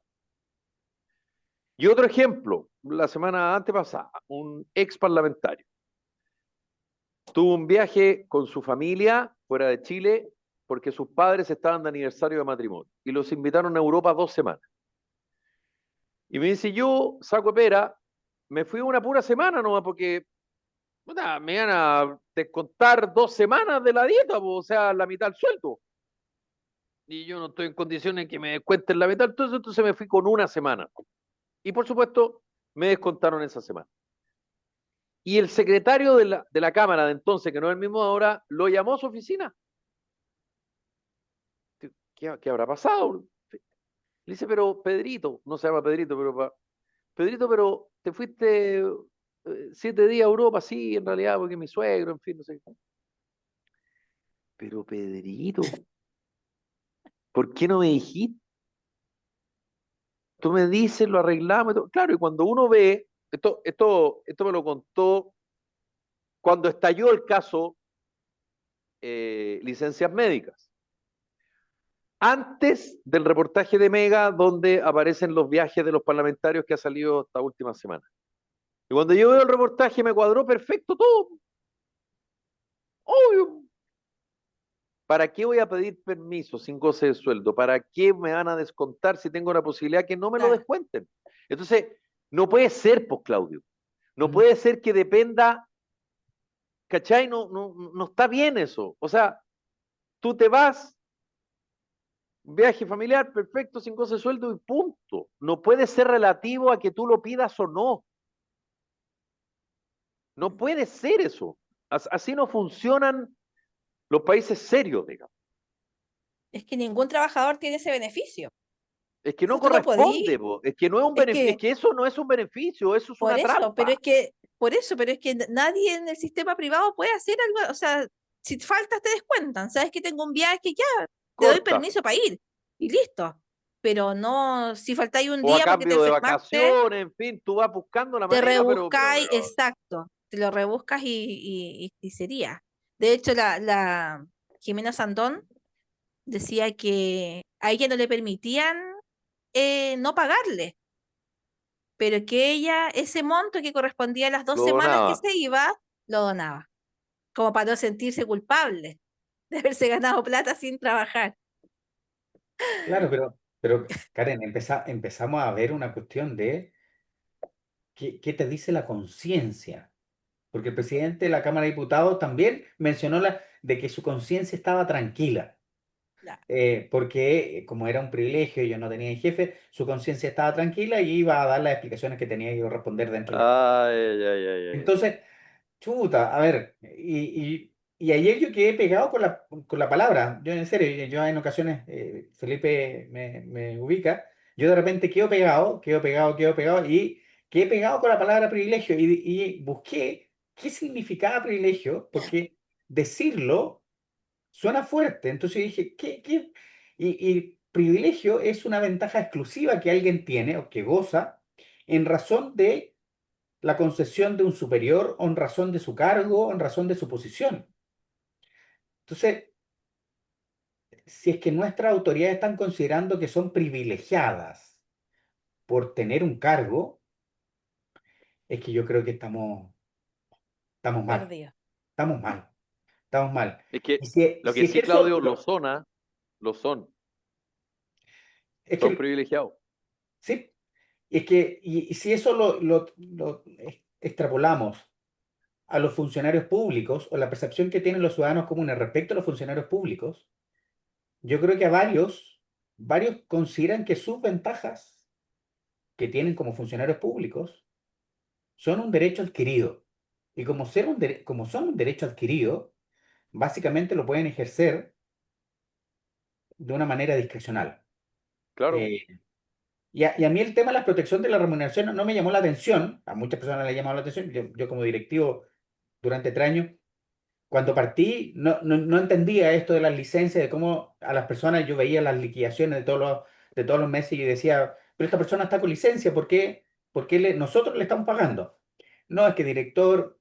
Y otro ejemplo, la semana antepasada, un ex parlamentario tuvo un viaje con su familia fuera de Chile porque sus padres estaban de aniversario de matrimonio y los invitaron a Europa 2 semanas. Y me dice, yo, saco de pera, me fui una pura semana nomás porque puta, me iban a descontar 2 semanas de la dieta, o sea, la mitad del sueldo. Y yo no estoy en condiciones de que me descuenten la mitad, entonces me fui con una semana. Y por supuesto, me descontaron esa semana. Y el secretario de la Cámara de entonces, que no es el mismo de ahora, lo llamó a su oficina. ¿Qué habrá pasado? Le dice, pero Pedrito, no se llama Pedrito, pero Pedrito, pero te fuiste 7 días a Europa, sí, en realidad, porque mi suegro, en fin, no sé qué. Pero Pedrito, ¿por qué no me dijiste? Tú me dices, lo arreglamos. Claro, y cuando uno ve, esto me lo contó cuando estalló el caso licencias médicas. Antes del reportaje de Mega, donde aparecen los viajes de los parlamentarios que ha salido esta última semana. Y cuando yo veo el reportaje me cuadró perfecto todo. Obvio. ¿Para qué voy a pedir permiso sin goce de sueldo? ¿Para qué me van a descontar si tengo la posibilidad que no me lo Claro. descuenten? Entonces, no puede ser, pues, Claudio. No Mm. puede ser que dependa, ¿cachai? No está bien eso. O sea, tú te vas, viaje familiar, perfecto, sin goce de sueldo y punto. No puede ser relativo a que tú lo pidas o no. No puede ser eso. Así no funcionan los países serios, digamos. Es que ningún trabajador tiene ese beneficio. Es que Si no tú no podís, corresponde, po. Es que no es un es es que que eso no es un beneficio, eso es por una eso, pero trampa. es que, por eso, pero es que nadie en el sistema privado puede hacer algo, o sea, si faltas te descuentan, sabes que tengo un viaje, ya, te doy Corta. permiso para ir, y listo. Pero no, si faltáis un O a día porque te cambio de enfermaste, vacaciones, en fin, tú vas buscando la te manera, rebuscáis, exacto, te lo rebuscas y sería. De hecho, la Jimena Sandón decía que a ella no le permitían no pagarle, pero que ella, ese monto que correspondía a las dos lo semanas que donaba. se iba, lo donaba, como para no sentirse culpable de haberse ganado plata sin trabajar. Claro, pero Karen, empezamos a ver una cuestión de qué te dice la conciencia. Porque el presidente de la Cámara de Diputados también mencionó de que su conciencia estaba tranquila. Ya. Porque como era un privilegio y yo no tenía jefe, su conciencia estaba tranquila y iba a dar las explicaciones que tenía que responder dentro de la... Ay, ay, ay, ay, ay. Entonces, chuta, a ver, y ayer yo quedé pegado con la palabra. Yo en serio, yo en ocasiones, Felipe me ubica, yo de repente quedo pegado y quedé pegado con la palabra privilegio y busqué qué significaba privilegio, porque decirlo suena fuerte. Entonces dije, ¿qué? Y privilegio es una ventaja exclusiva que alguien tiene o que goza en razón de la concesión de un superior o en razón de su cargo o en razón de su posición. Entonces, si es que nuestras autoridades están considerando que son privilegiadas por tener un cargo, es que yo creo que estamos mal, Perdido. estamos mal, estamos mal. Es que Y si, lo que si es que sí, eso, Claudio, lo son, ¿ah? Lo es son que, privilegiados. sí, es que, y si eso lo extrapolamos a los funcionarios públicos o la percepción que tienen los ciudadanos comunes respecto a los funcionarios públicos, yo creo que a varios consideran que sus ventajas que tienen como funcionarios públicos son un derecho adquirido. Y como son un derecho adquirido, básicamente lo pueden ejercer de una manera discrecional. Claro, Eh, y a mí el tema de la protección de la remuneración no me llamó la atención, a muchas personas le ha llamado la atención, yo como directivo durante 3 años, cuando partí no entendía esto de las licencias, de cómo a las personas yo veía las liquidaciones de todos los meses y decía, pero esta persona está con licencia, ¿por qué nosotros le estamos pagando? No, es que director,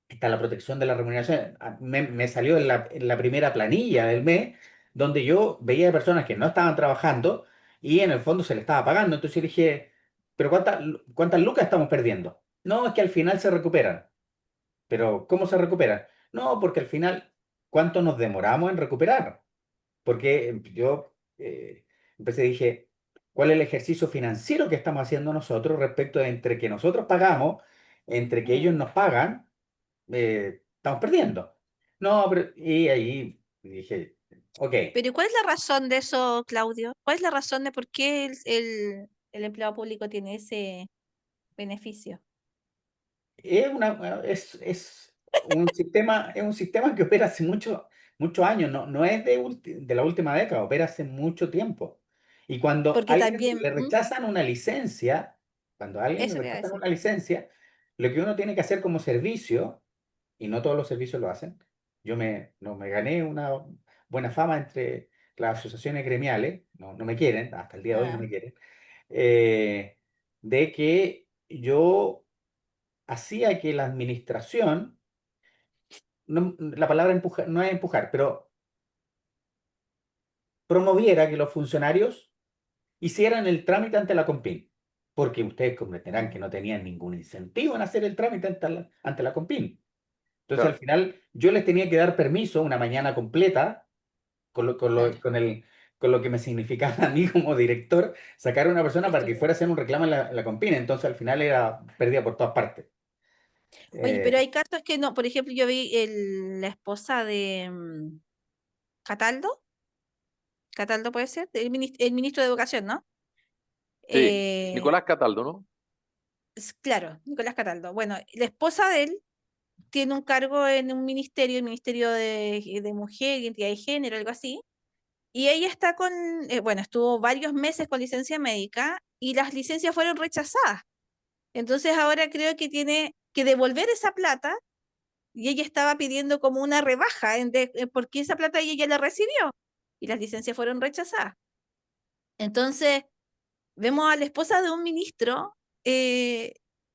está la protección de la remuneración. Me salió en la primera planilla del mes, donde yo veía personas que no estaban trabajando y en el fondo se le estaba pagando. Entonces dije, pero ¿cuántas lucas estamos perdiendo? No, es que al final se recuperan. Pero ¿cómo se recuperan? No, porque al final, ¿cuánto nos demoramos en recuperar? Porque yo empecé y dije, ¿cuál es el ejercicio financiero que estamos haciendo nosotros respecto de entre que nosotros pagamos, entre que ellos Mm. nos pagan, estamos perdiendo? No, pero, y ahí dije, ok, Pero ¿y cuál es la razón de eso, Claudio? ¿Cuál es la razón de por qué el empleado público tiene ese beneficio? es un sistema que opera hace muchos años, no es de la última década, opera hace mucho tiempo. Y cuando a Porque alguien también, le rechazan una licencia, cuando a alguien le eso te iba a rechazan decir. una licencia, Lo que uno tiene que hacer como servicio, y no todos los servicios lo hacen, no me gané una buena fama entre las asociaciones gremiales, no me quieren, hasta el día de hoy no Ah, me quieren, eh, de que yo hacía que la administración, la palabra empujar, no es empujar, pero promoviera que los funcionarios hicieran el trámite ante la Compin, porque ustedes comprenderán que mm, no tenían ningún incentivo en hacer el trámite ante la Compin. Entonces al Claro, final yo les tenía que dar permiso una mañana completa claro. con lo que me significaba a mí como director sacar a una persona para que Estudiar. fuera a hacer un reclamo en la Compin. Entonces al final era pérdida por todas partes. Oye, pero Eh, hay casos que no. Por ejemplo, yo vi la esposa de Cataldo. Cataldo puede ser, el ministro de Educación, ¿no? sí. Eh, Nicolás Cataldo, ¿no? claro, Nicolás Cataldo. Bueno, la esposa de él tiene un cargo en un ministerio, el Ministerio de Mujer, Identidad de Género, algo así. Y ella está bueno, estuvo varios meses con licencia médica y las licencias fueron rechazadas. Entonces ahora creo que tiene que devolver esa plata y ella estaba pidiendo como una rebaja porque esa plata ella ya la recibió y las licencias fueron rechazadas. Entonces vemos a la esposa de un ministro eh,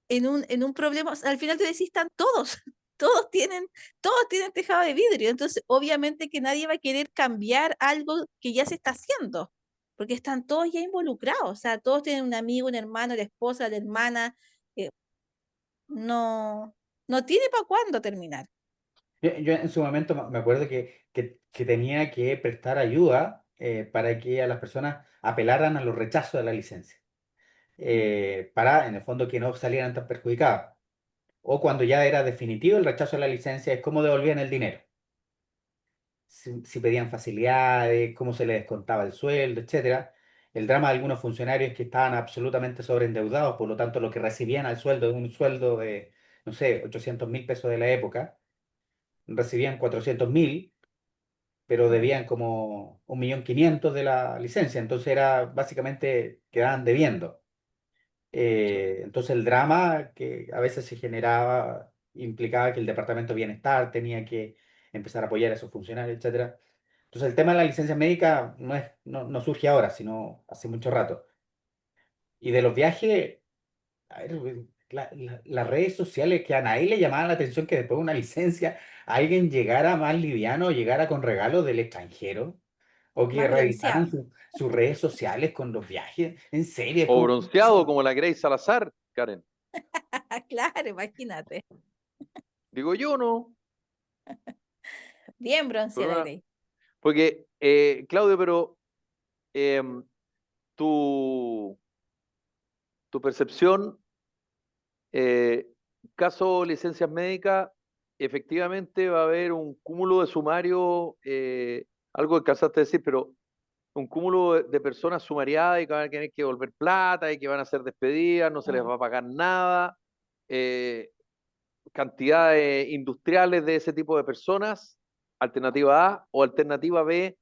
en un problema. O sea, al final te decís, están todos, todos tienen tejado de vidrio. Entonces, obviamente que nadie va a querer cambiar algo que ya se está haciendo, porque están todos ya involucrados. O sea, todos tienen un amigo, un hermano, la esposa, la hermana. eh, no, no tiene para cuándo terminar. yo en su momento me acuerdo que tenía que prestar ayuda para que a las personas apelaran a los rechazos de la licencia, para en el fondo que no salieran tan perjudicadas. O cuando ya era definitivo el rechazo de la licencia, es cómo devolvían el dinero. Si pedían facilidades, cómo se les descontaba el sueldo, etcétera. El drama de algunos funcionarios es que estaban absolutamente sobreendeudados, por lo tanto lo que recibían al sueldo de un sueldo de, no sé, 800.000 pesos de la época, recibían 400.000, pero Mm, debían como 1.500.000 de la licencia, entonces era básicamente quedaban debiendo. Sí, Entonces el drama que a veces se generaba implicaba que el Departamento de Bienestar tenía que empezar a apoyar a esos funcionarios, etcétera. Entonces el tema de la licencia médica no surge ahora, sino hace mucho rato. Y de los viajes, a ver, las redes sociales que a nadie le llamaba la atención que después de una licencia alguien llegara más liviano, llegara con regalos del extranjero, o que más revisaran bronceado. sus redes sociales con los viajes. En serio, es o como... bronceado como la Grace Salazar, Karen. Claro, imagínate. Digo yo, ¿no? Bien Por bronceada, una- Grey. Porque, Claudio, pero em, tu, tu percepción, eh, caso licencias médicas, efectivamente va a haber un cúmulo de sumario, algo que alcanzaste a decir, pero un cúmulo de personas sumariadas y que van a tener que devolver plata y que van a ser despedidas, no se les Mm. va a pagar nada, eh, cantidades industriales de ese tipo de personas, alternativa A, o alternativa B,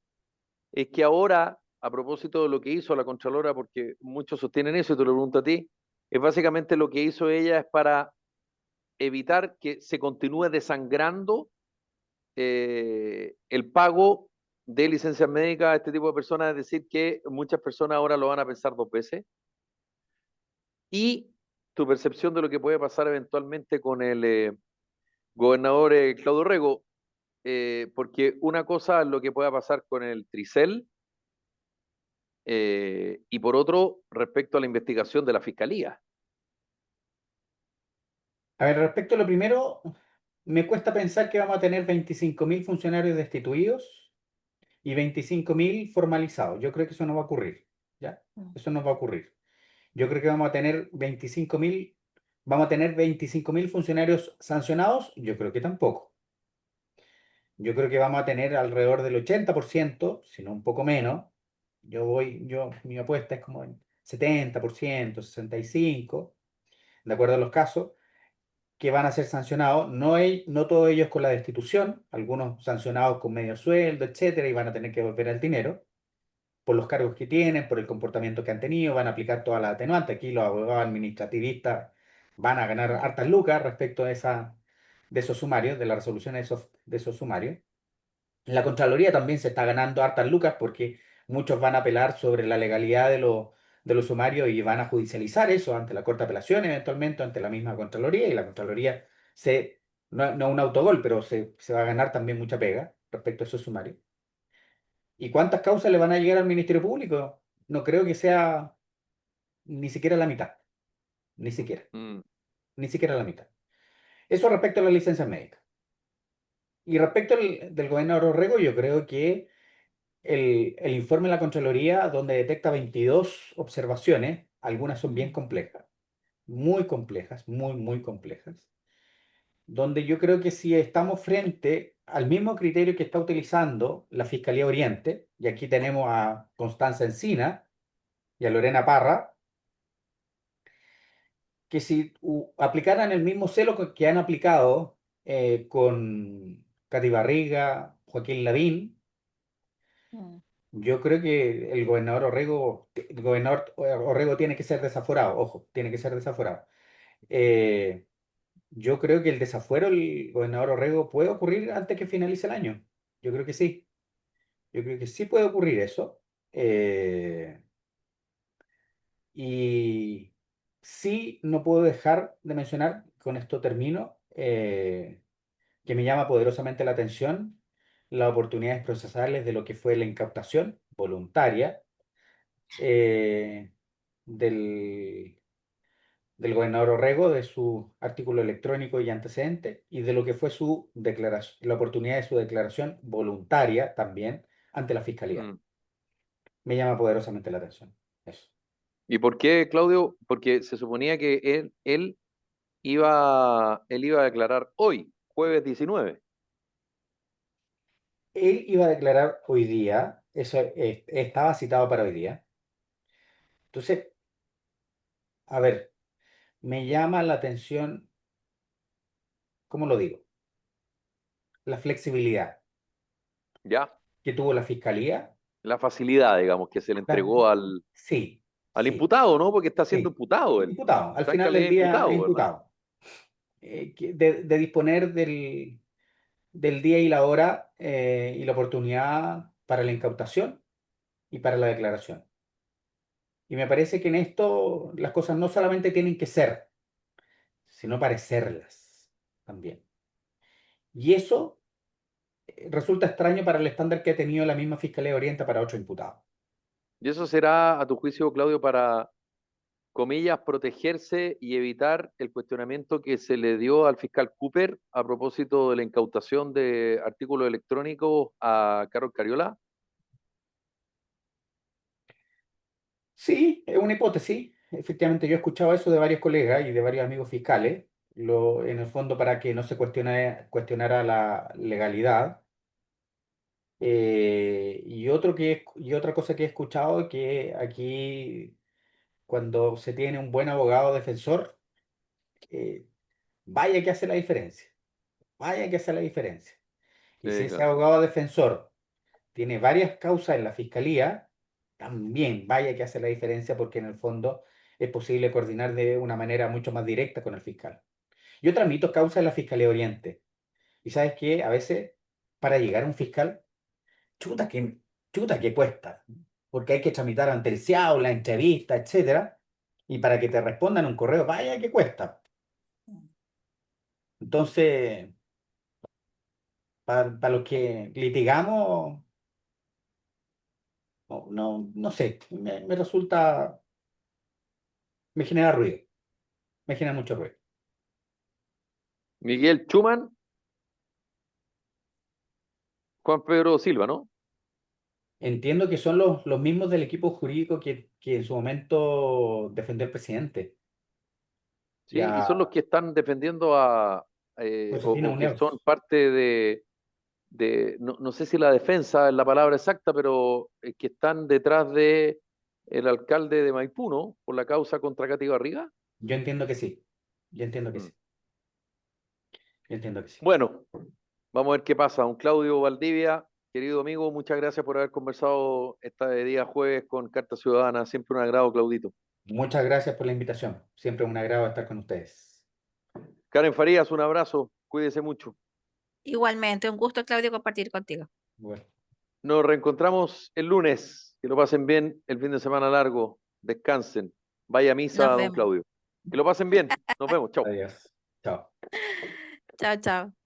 es que ahora, a propósito de lo que hizo la Contralora, porque muchos sostienen eso y te lo pregunto a ti, es básicamente lo que hizo ella es para evitar que se continúe desangrando el pago de licencias médicas a este tipo de personas, es decir, que muchas personas ahora lo van a pensar dos veces. Y tu percepción de lo que puede pasar eventualmente con el gobernador Claudio Rego, porque una cosa es lo que pueda pasar con el Tricel, y por otro, respecto a la investigación de la fiscalía. A ver, respecto a lo primero, me cuesta pensar que vamos a tener 25.000 funcionarios destituidos y 25.000 formalizados. Yo creo que eso no va a ocurrir, ¿ya? Mm. Eso no va a ocurrir. Yo creo que vamos a tener 25.000 funcionarios sancionados. Yo creo que tampoco. Yo creo que vamos a tener alrededor del 80%, si no un poco menos. Mi apuesta es como en 70%, 65%, de acuerdo a los casos que van a ser sancionados, no todos ellos con la destitución, algunos sancionados con medio sueldo, etcétera, y van a tener que volver al dinero por los cargos que tienen, por el comportamiento que han tenido, van a aplicar todas las atenuantes. Aquí los abogados administrativistas van a ganar hartas lucas respecto de esos sumarios, de la resolución de esos sumarios. La Contraloría también se está ganando hartas lucas porque muchos van a apelar sobre la legalidad de los sumarios y van a judicializar eso ante la Corte de Apelaciones, eventualmente ante la misma Contraloría, y la Contraloría no un autogol, pero se va a ganar también mucha pega respecto a esos sumarios. ¿Y cuántas causas le van a llegar al Ministerio Público? No creo que sea ni siquiera la mitad, ni siquiera, Mm, ni siquiera la mitad. Eso respecto a las licencias médicas. Y respecto del gobernador Orrego, yo creo que el informe de la Contraloría, donde detecta 22 observaciones, algunas son bien complejas, muy, muy complejas, donde yo creo que si estamos frente al mismo criterio que está utilizando la Fiscalía Oriente, y aquí tenemos a Constanza Encina y a Lorena Parra, que si aplicaran el mismo celo que han aplicado con Katy Barriga, Joaquín Lavín, Mm. yo creo que el gobernador Orrego tiene que ser desaforado, ojo, tiene que ser desaforado. Eh, yo creo que el desafuero del gobernador Orrego puede ocurrir antes que finalice el año. Yo creo que sí. Yo creo que sí puede ocurrir eso. Eh, y sí, no puedo dejar de mencionar, con esto termino, que me llama poderosamente la atención las oportunidades procesales de lo que fue la incautación voluntaria eh, del, del gobernador Orrego, de su artículo electrónico y antecedente, y de lo que fue su declaración, la oportunidad de su declaración voluntaria también ante la Fiscalía. mm. Me llama poderosamente la atención. Eso. ¿Y por qué, Claudio? Porque se suponía que él iba a declarar hoy, jueves 19. Él iba a declarar hoy día, eso estaba citado para hoy día. Entonces, a ver, me llama la atención, ¿cómo lo digo? La flexibilidad ¿Ya? que tuvo la Fiscalía. La facilidad, digamos, que se le Tan- entregó Sí, al sí, imputado, ¿no? Porque está siendo sí. imputado él. Imputado, al Está en final calidad del de día es imputado, ¿verdad? imputado. De disponer del día y la hora y la oportunidad para la incautación y para la declaración. Y me parece que en esto las cosas no solamente tienen que ser, sino parecerlas también. Y eso resulta extraño para el estándar que ha tenido la misma Fiscalía de Oriente para otros imputados. Y eso será, a tu juicio, Claudio, para, comillas, protegerse y evitar el cuestionamiento que se le dio al fiscal Cooper a propósito de la incautación de artículos electrónicos a Carol Cariola. Sí, es una hipótesis. Efectivamente, yo he escuchado eso de varios colegas y de varios amigos fiscales, en el fondo para que no se cuestionara la legalidad. Y otra cosa que he escuchado es que aquí, cuando se tiene un buen abogado defensor, eh, vaya que hace la diferencia, vaya que hace la diferencia. Y si ese Claro. abogado defensor tiene varias causas en la fiscalía, también vaya que hace la diferencia porque en el fondo es posible coordinar de una manera mucho más directa con el fiscal. Yo tramito causas en la Fiscalía Oriente. Y sabes que a veces para llegar a un fiscal, chuta que, chuta que cuesta, porque hay que tramitar ante el CIAO, la entrevista, etcétera, y para que te respondan un correo, vaya que cuesta. Entonces, para los que litigamos, no sé, me resulta, me genera ruido, me genera mucho ruido. Miguel Chuman, Juan Pedro Silva, ¿no? Entiendo que son los mismos del equipo jurídico que en su momento defendió el presidente, Sí, y son los ya que están defendiendo a, Josefina o que son Uneos. parte no, no sé si la defensa es la palabra exacta, pero que están detrás de el alcalde de Maipú, ¿no? Por la causa contra Katy Barriga. Yo entiendo que sí, yo entiendo que Mm. sí, yo entiendo que sí. Bueno, vamos a ver qué pasa. Un Claudio Valdivia, querido amigo, muchas gracias por haber conversado esta día jueves con Carta Ciudadana. Siempre un agrado, Claudito. Muchas gracias por la invitación. Siempre un agrado estar con ustedes. Karen Farías, un abrazo, cuídese mucho. Igualmente, un gusto, Claudio, compartir contigo. Bueno. Nos reencontramos el lunes. Que lo pasen bien el fin de semana largo. Descansen. Vaya a misa, Nos don vemos. Claudio. Que lo pasen bien. Nos vemos. Chao. Adiós. Chao. Chao, chao.